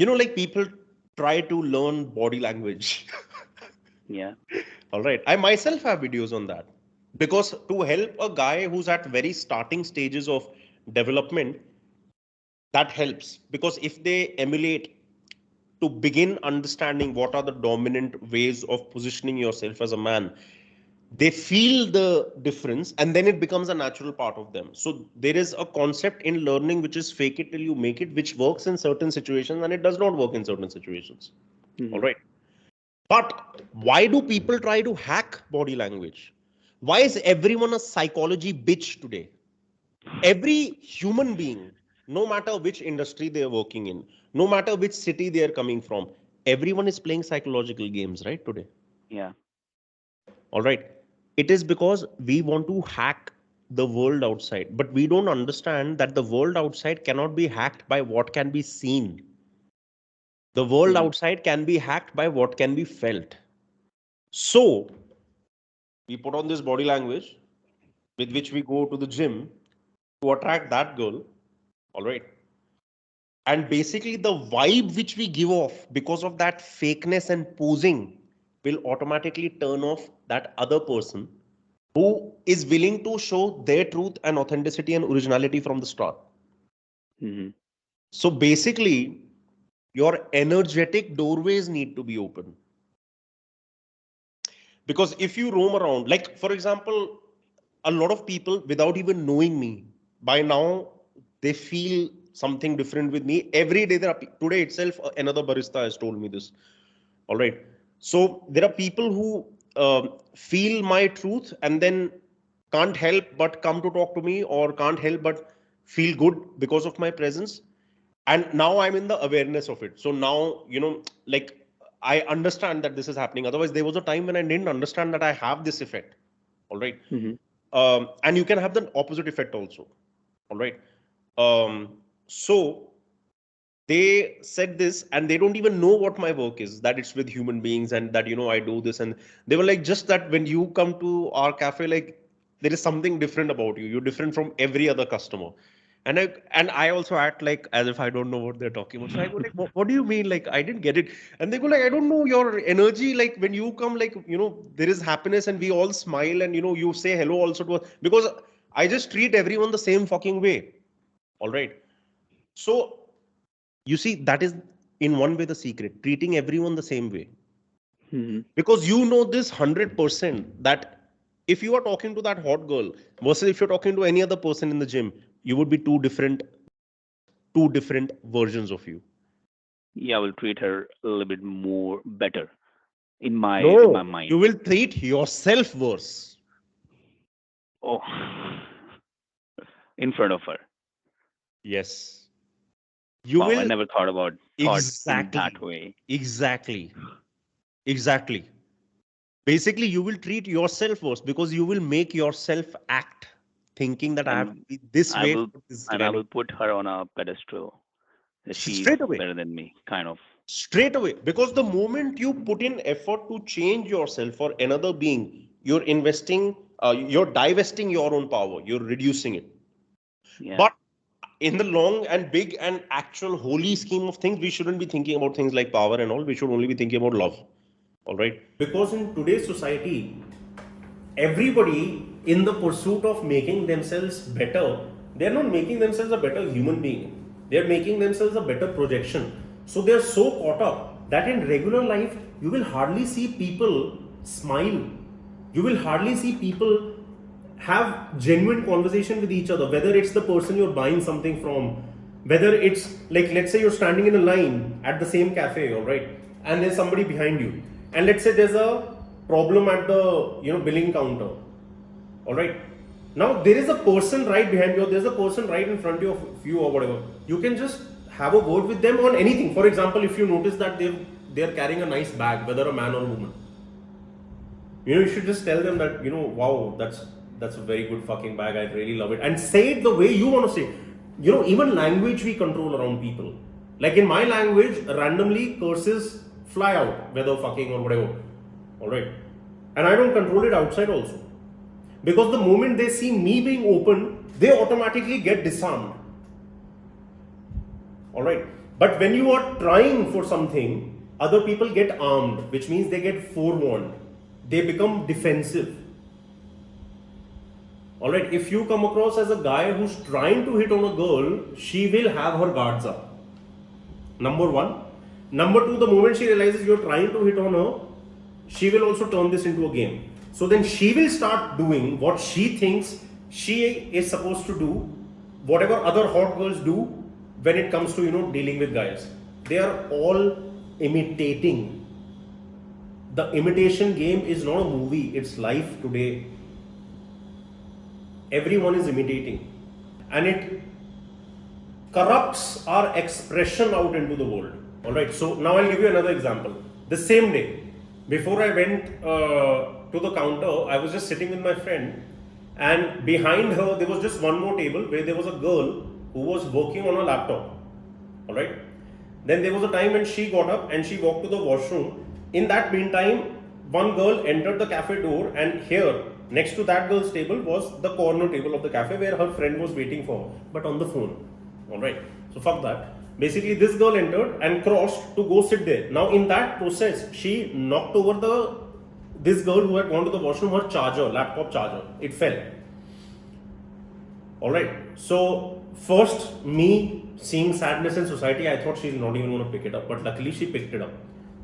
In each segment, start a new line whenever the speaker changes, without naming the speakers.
like people try to learn body language.
Yeah.
All right. I myself have videos on that because to help a guy who's at very starting stages of development, that helps because if they emulate to begin understanding what are the dominant ways of positioning yourself as a man, they feel the difference and then it becomes a natural part of them. So there is a concept in learning which is fake it till you make it, which works in certain situations and it does not work in certain situations. All
Hmm.
right. But why do people try to hack body language? Why is everyone a psychology bitch today? Every human being, no matter which industry they are working in, no matter which city they are coming from, everyone is playing psychological games, right? Today.
Yeah.
All right. It is because we want to hack the world outside, but we don't understand that the world outside cannot be hacked by what can be seen. The world
Hmm.
outside can be hacked by what can be felt. So, we put on this body language with which we go to the gym to attract that girl. All right. And basically, the vibe which we give off because of that fakeness and posing will automatically turn off that other person who is willing to show their truth and authenticity and originality from the start.
Hmm.
So basically, your energetic doorways need to be open. Because if you roam around, like for example, a lot of people without even knowing me, by now they feel something different with me. Every day, today itself, another barista has told me this. All right. So there are people who feel my truth and then can't help but come to talk to me or can't help but feel good because of my presence. And now I'm in the awareness of it. So now, like I understand that this is happening. Otherwise, there was a time when I didn't understand that I have this effect. All right.
Hmm.
And you can have the opposite effect also. All right. So they said this and they don't even know what my work is, that it's with human beings and that I do this, and they were like, just that when you come to our cafe, like there is something different about you, you're different from every other customer. And I also act like as if I don't know what they're talking about. So I go like, what do you mean, like I didn't get it? And they go like, I don't know, your energy, like when you come, like there is happiness and we all smile, and you say hello also to us, because I just treat everyone the same fucking way. All right. So you see, that is in one way the secret, treating everyone the same way.
Hmm.
Because this 100% that if you are talking to that hot girl versus if you're talking to any other person in the gym, you would be two different versions of you.
Yeah, I will treat her a little bit more better in my
No, you
mind.
will treat yourself worse.
Oh, in front of her.
Yes. You
Wow, I
will
never thought in that
exactly,
way.
exactly, exactly. Basically, you will treat yourself worse because you will make yourself act thinking that I have to
And
be this
I
way
will
for this
and I
kind of
will put her on a pedestal that she's
straight away.
better than me, kind of.
Straight away, because the moment you put in effort to change yourself for another being, you're divesting your own power, you're reducing it.
Yeah.
But in the long and big and actual holy scheme of things, we shouldn't be thinking about things like power and all. We should only be thinking about love. All right. Because in today's society, everybody in the pursuit of making themselves better, they're not making themselves a better human being, they're making themselves a better projection. So they're so caught up that in regular life you will hardly see people smile, you will hardly see people have genuine conversation with each other, whether it's the person you're buying something from, whether it's like, let's say you're standing in a line at the same cafe, all right, and there's somebody behind you, and let's say there's a problem at the billing counter, all right. Now there is a person right behind you, there's a person right in front of you or whatever, you can just have a word with them on anything. For example, if you notice that they're carrying a nice bag, whether a man or a woman, you should just tell them that, wow, that's a very good fucking bag, I really love it, and say it the way you want to say it. Even language we control around people. Like in my language, randomly curses fly out, whether fucking or whatever, all right, and I don't control it outside also, because the moment they see me being open, they automatically get disarmed. All right. But when you are trying for something, other people get armed, which means they get forewarned. They become defensive. Alright, if you come across as a guy who's trying to hit on a girl, she will have her guards up. Number one. Number two, the moment she realizes you're trying to hit on her, she will also turn this into a game. So then she will start doing what she thinks she is supposed to do, whatever other hot girls do when it comes to, dealing with guys. They are all imitating. The imitation game is not a movie, it's life today. Everyone is imitating. And it corrupts our expression out into the world. Alright, so now I'll give you another example. The same day, before I went to the counter, I was just sitting with my friend, and behind her there was just one more table where there was a girl who was working on a laptop. Alright, then there was a time when she got up and she walked to the washroom. In that meantime, one girl entered the cafe door, and here next to that girl's table was the corner table of the cafe where her friend was waiting for her, but on the phone. Alright, so fuck that. Basically, this girl entered and crossed to go sit there. Now, in that process, she knocked over this girl who had gone to the washroom, her charger, laptop charger. It fell. Alright, so first, me seeing sadness in society, I thought she's not even going to pick it up, but luckily she picked it up.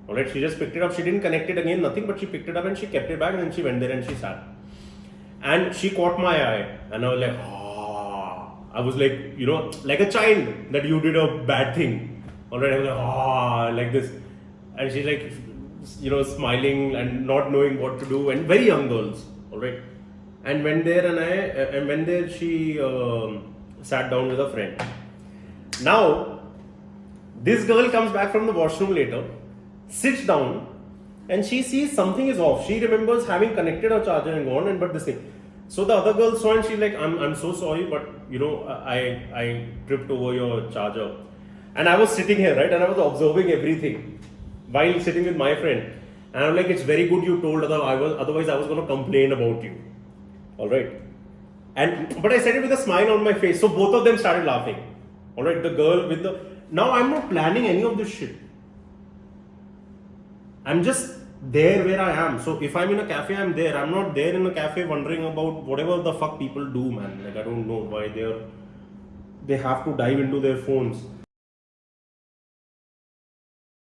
Alright, she just picked it up. She didn't connect it again, nothing, but she picked it up and she kept it back, and then she went there and she sat. And she caught my eye, and I was like, I was like, like a child that you did a bad thing. Alright, I was like, like this. And she's like, smiling and not knowing what to do, and very young girls. Alright. And went there, and when there she sat down with a friend. Now, this girl comes back from the washroom later, sits down, and she sees something is off. She remembers having connected her charger and gone, and but this thing. So the other girl saw, and she's like, I'm so sorry, but I tripped over your charger. And I was sitting here, right, and I was observing everything while sitting with my friend. And I'm like, it's very good you told her, otherwise I was going to complain about you. Alright. But I said it with a smile on my face, so both of them started laughing. Alright, the girl with the... Now I'm not planning any of this shit. I'm just there where I am. So if I'm in a cafe, I'm there. I'm not there in a cafe wondering about whatever the fuck people do, man. Like, I don't know why they have to dive into their phones.